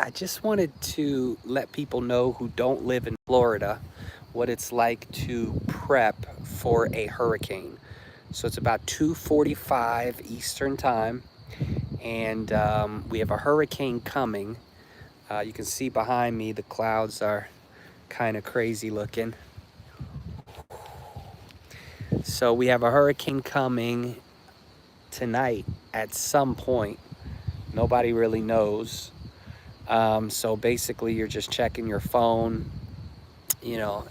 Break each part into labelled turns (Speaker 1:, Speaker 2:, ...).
Speaker 1: I just wanted to let people know who don't live in Florida what it's like to prep for a hurricane. So it's about 2:45 Eastern time, and we have a hurricane coming. You can see behind me the clouds are kind of crazy looking. So we have a hurricane coming tonight at some point. Nobody really knows. So basically, you're just checking your phone.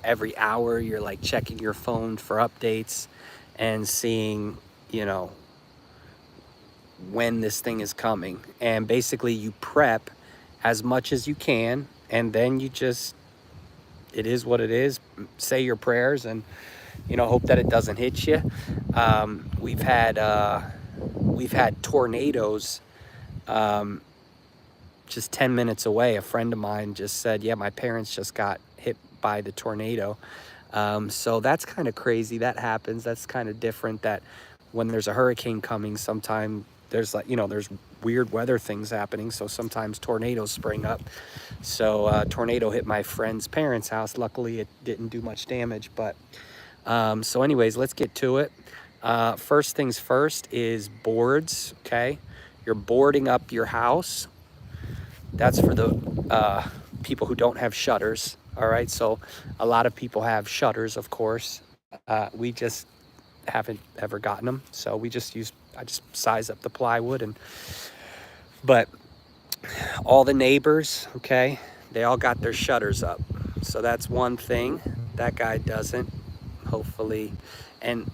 Speaker 1: Every hour you're like checking your phone for updates and seeing, when this thing is coming. And basically, you prep as much as you can, and then it is what it is. Say your prayers and, hope that it doesn't hit you. We've had tornadoes just 10 minutes away. A friend of mine just said, yeah, my parents just got hit by the tornado. So that's kind of crazy. That happens. That's kind of different, that when there's a hurricane coming, sometimes there's there's weird weather things happening. So sometimes tornadoes spring up. So tornado hit my friend's parents' house. Luckily, it didn't do much damage. But so anyways, let's get to it. First things first is boards, okay? You're boarding up your house. That's for the people who don't have shutters, all right? So a lot of people have shutters, of course. We just haven't ever gotten them. So I just size up the plywood. But all the neighbors, okay, they all got their shutters up. So that's one thing. That guy doesn't, hopefully. And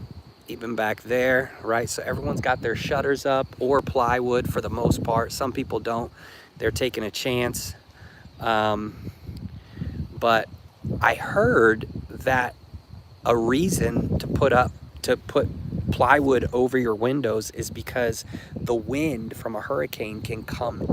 Speaker 1: even back there, right? So everyone's got their shutters up or plywood for the most part. Some people don't. They're taking a chance. But I heard that a reason to put plywood over your windows is because the wind from a hurricane can come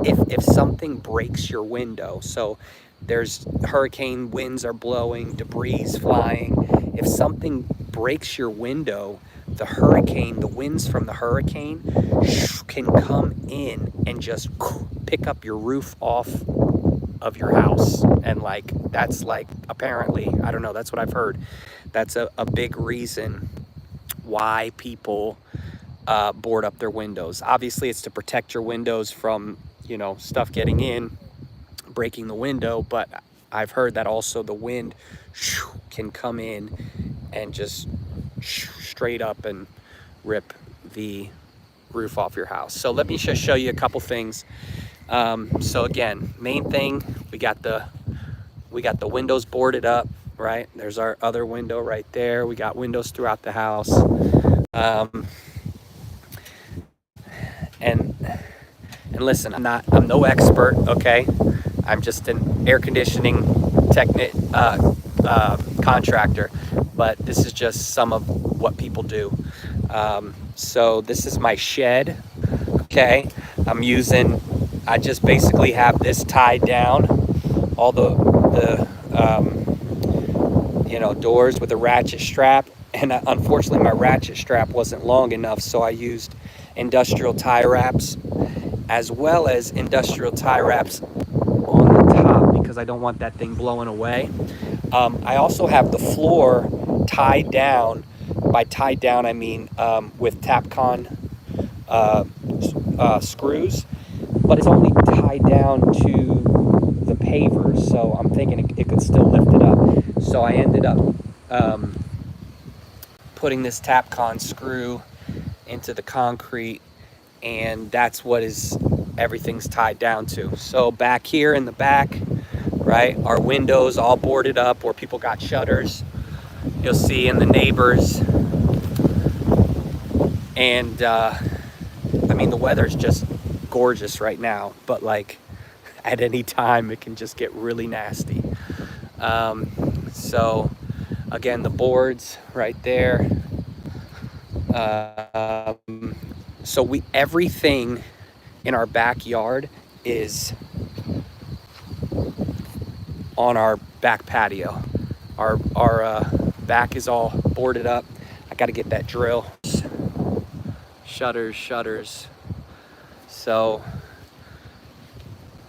Speaker 1: if something breaks your window. So there's hurricane winds are blowing, debris flying. If something breaks your window, the winds from the hurricane can come in and just pick up your roof off of your house. And that's apparently, I don't know, that's what I've heard. That's a big reason why people board up their windows. Obviously, it's to protect your windows from, stuff getting in, breaking the window. But I've heard that also the wind can come in and just straight up and rip the roof off your house. So let me just show you a couple things. So again, main thing, we got the windows boarded up, right? There's our other window right there. We got windows throughout the house. And listen, I'm no expert, okay? I'm just an air conditioning contractor, but this is just some of what people do. So this is my shed, okay? I just basically have this tied down, all the doors with a ratchet strap. And unfortunately, my ratchet strap wasn't long enough, so I used industrial tie wraps, as well as industrial tie wraps on the top, because I don't want that thing blowing away. I also have the floor tied down. By tied down, I mean with Tapcon screws, but it's only tied down to the pavers, so I'm thinking it could still lift it up. So I ended up putting this Tapcon screw into the concrete, and that's what everything's tied down to. So back here in the back, right, our windows all boarded up where people got shutters. You'll see in the neighbors. And the weather's just gorgeous right now, but at any time it can just get really nasty. So again, the boards right there. So everything in our backyard is on our back patio. Our back is all boarded up. I got to get that drill. Shutters. So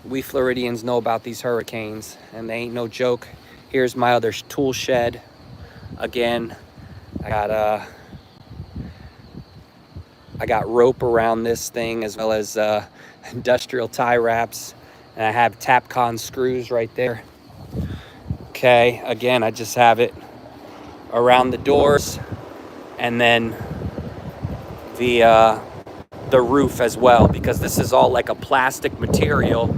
Speaker 1: We Floridians know about these hurricanes, and they ain't no joke. Here's my other tool shed. Again, I got I got rope around this thing, as well as industrial tie wraps, and I have Tapcon screws right there. Okay, again, I just have it around the doors, and then the roof as well, because this is all like a plastic material.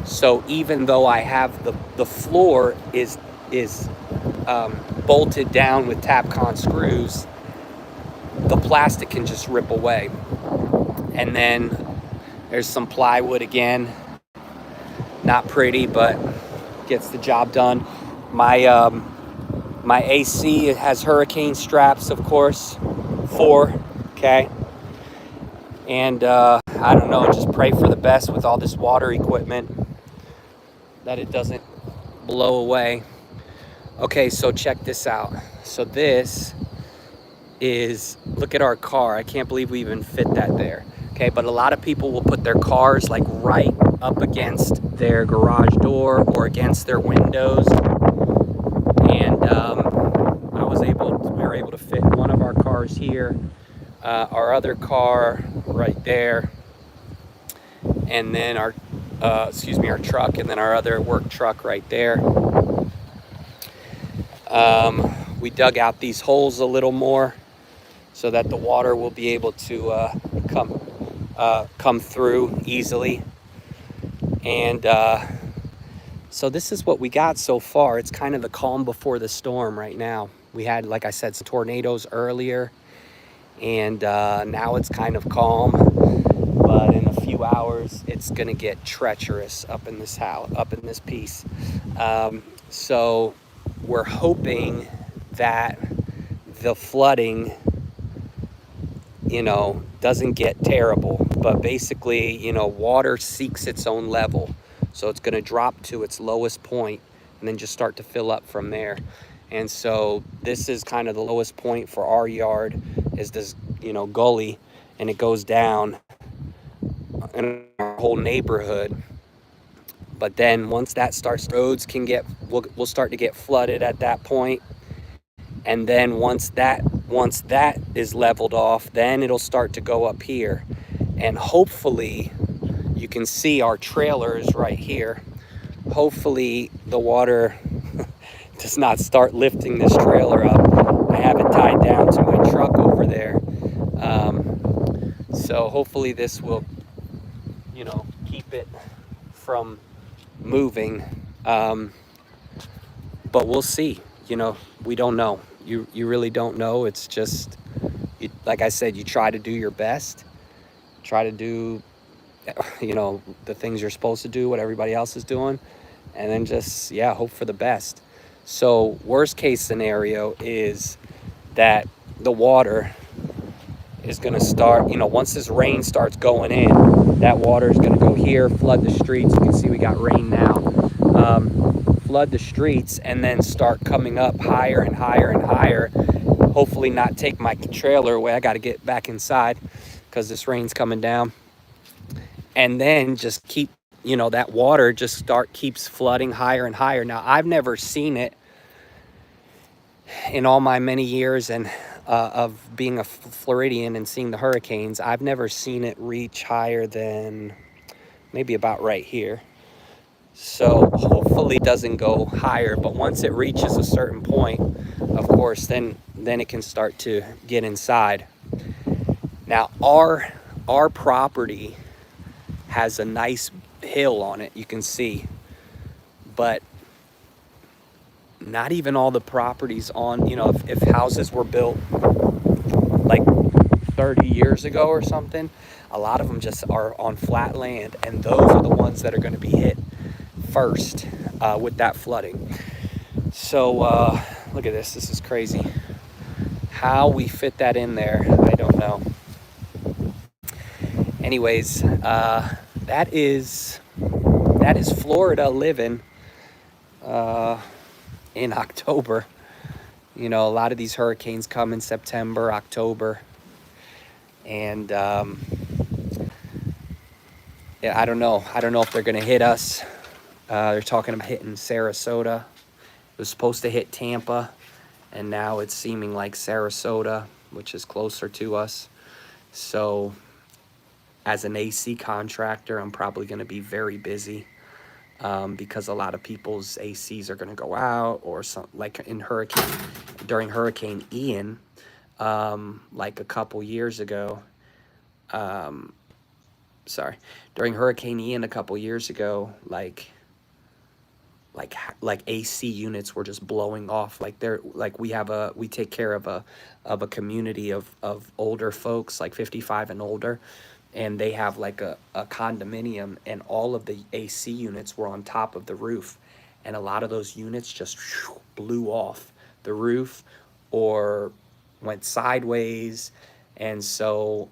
Speaker 1: So even though I have the floor is bolted down with Tapcon screws, the plastic can just rip away. And then there's some plywood again. Not pretty, but gets the job done. My AC has hurricane straps, of course, 4, okay? And I don't know, just pray for the best with all this water equipment, that it doesn't blow away. Okay, so check this out. So this is, look at our car. I can't believe we even fit that there. Okay, but a lot of people will put their cars like right up against their garage door or against their windows. And we were able to fit one of our cars here, our other car right there, and then our truck, and then our other work truck right there. We dug out these holes a little more so that the water will be able to come through easily. And so this is what we got so far. It's kind of the calm before the storm right now. We had, like I said, some tornadoes earlier, and now it's kind of calm. But in a few hours, it's gonna get treacherous up in this house, up in this piece. So we're hoping that the flooding, doesn't get terrible. But basically, water seeks its own level. So it's going to drop to its lowest point and then just start to fill up from there. And so this is kind of the lowest point for our yard, is this, gully, and it goes down in our whole neighborhood. But then once that starts, roads will start to get flooded at that point. And then once that is leveled off, then it'll start to go up here. And hopefully, you can see our trailers right here. Hopefully the water does not start lifting this trailer up. I have it tied down to my truck over there. So hopefully this will, keep it from moving. But we'll see. We don't know. You really don't know. It's just, like I said, you try to do your best. Try to do, the things you're supposed to do, what everybody else is doing. And then just, hope for the best. So worst case scenario is that the water is going to start, once this rain starts going in, that water is going to go here, flood the streets. You can see we got rain now. Flood the streets and then start coming up higher and higher and higher. Hopefully not take my trailer away. I got to get back inside because this rain's coming down. And then just keep, that water just keeps flooding higher and higher. Now, I've never seen it in all my many years and of being a Floridian and seeing the hurricanes. I've never seen it reach higher than maybe about right here. So hopefully it doesn't go higher, but once it reaches a certain point, of course, then it can start to get inside. Now, our property has a nice hill on it, you can see, but not even all the properties on, if houses were built like 30 years ago or something, a lot of them just are on flat land, and those are the ones that are going to be hit first with that flooding. So look at this. This is crazy. How we fit that in there, I don't know. Anyways, that is Florida living in October. A lot of these hurricanes come in September, October, and Yeah, I don't know. I don't know if they're going to hit us. They're talking about hitting Sarasota. It was supposed to hit Tampa, and now it's seeming like Sarasota, which is closer to us. So as an AC contractor, I'm probably going to be very busy, because a lot of people's ACs are going to go out, or some, like during Hurricane Ian, like a couple years ago. Um, Sorry, during Hurricane Ian a couple years ago, like AC units were just blowing off. Like we take care of a community of older folks, like 55 and older, and they have like a condominium, and all of the AC units were on top of the roof, and a lot of those units just blew off the roof or went sideways. And so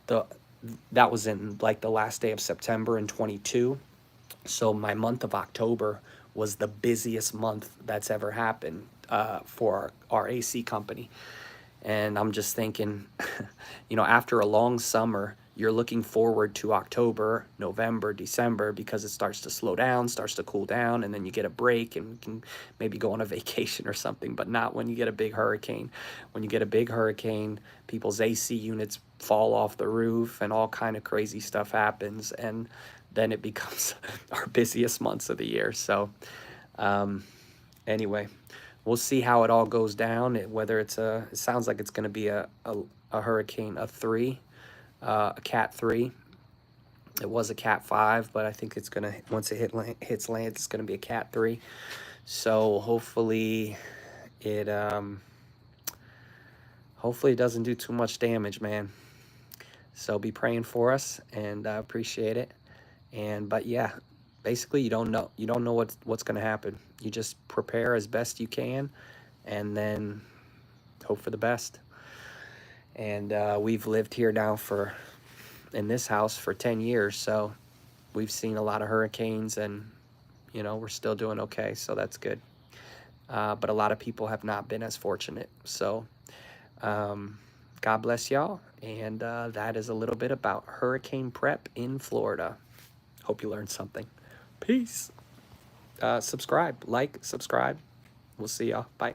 Speaker 1: the that was in like the last day of September in 22. So my month of October was the busiest month that's ever happened, for our AC company. And I'm just thinking, after a long summer, you're looking forward to October, November, December, because it starts to slow down, starts to cool down, and then you get a break and you can maybe go on a vacation or something, but not when you get a big hurricane. When you get a big hurricane, people's AC units fall off the roof and all kind of crazy stuff happens, and then it becomes our busiest months of the year. So anyway, we'll see how it all goes down. Whether it sounds like it's going to be a hurricane, a cat 3. It was a cat 5, but I think it's going to, once it hits land, it's going to be a cat 3. So it hopefully it doesn't do too much damage, man. So be praying for us, and I appreciate it. But yeah, basically you don't know what's going to happen. You just prepare as best you can, and then hope for the best. And we've lived here now in this house for 10 years, so we've seen a lot of hurricanes, and we're still doing okay, so that's good. But a lot of people have not been as fortunate. So God bless y'all, and that is a little bit about hurricane prep in Florida. Hope you learned something. Peace. Subscribe. Subscribe. We'll see y'all. Bye.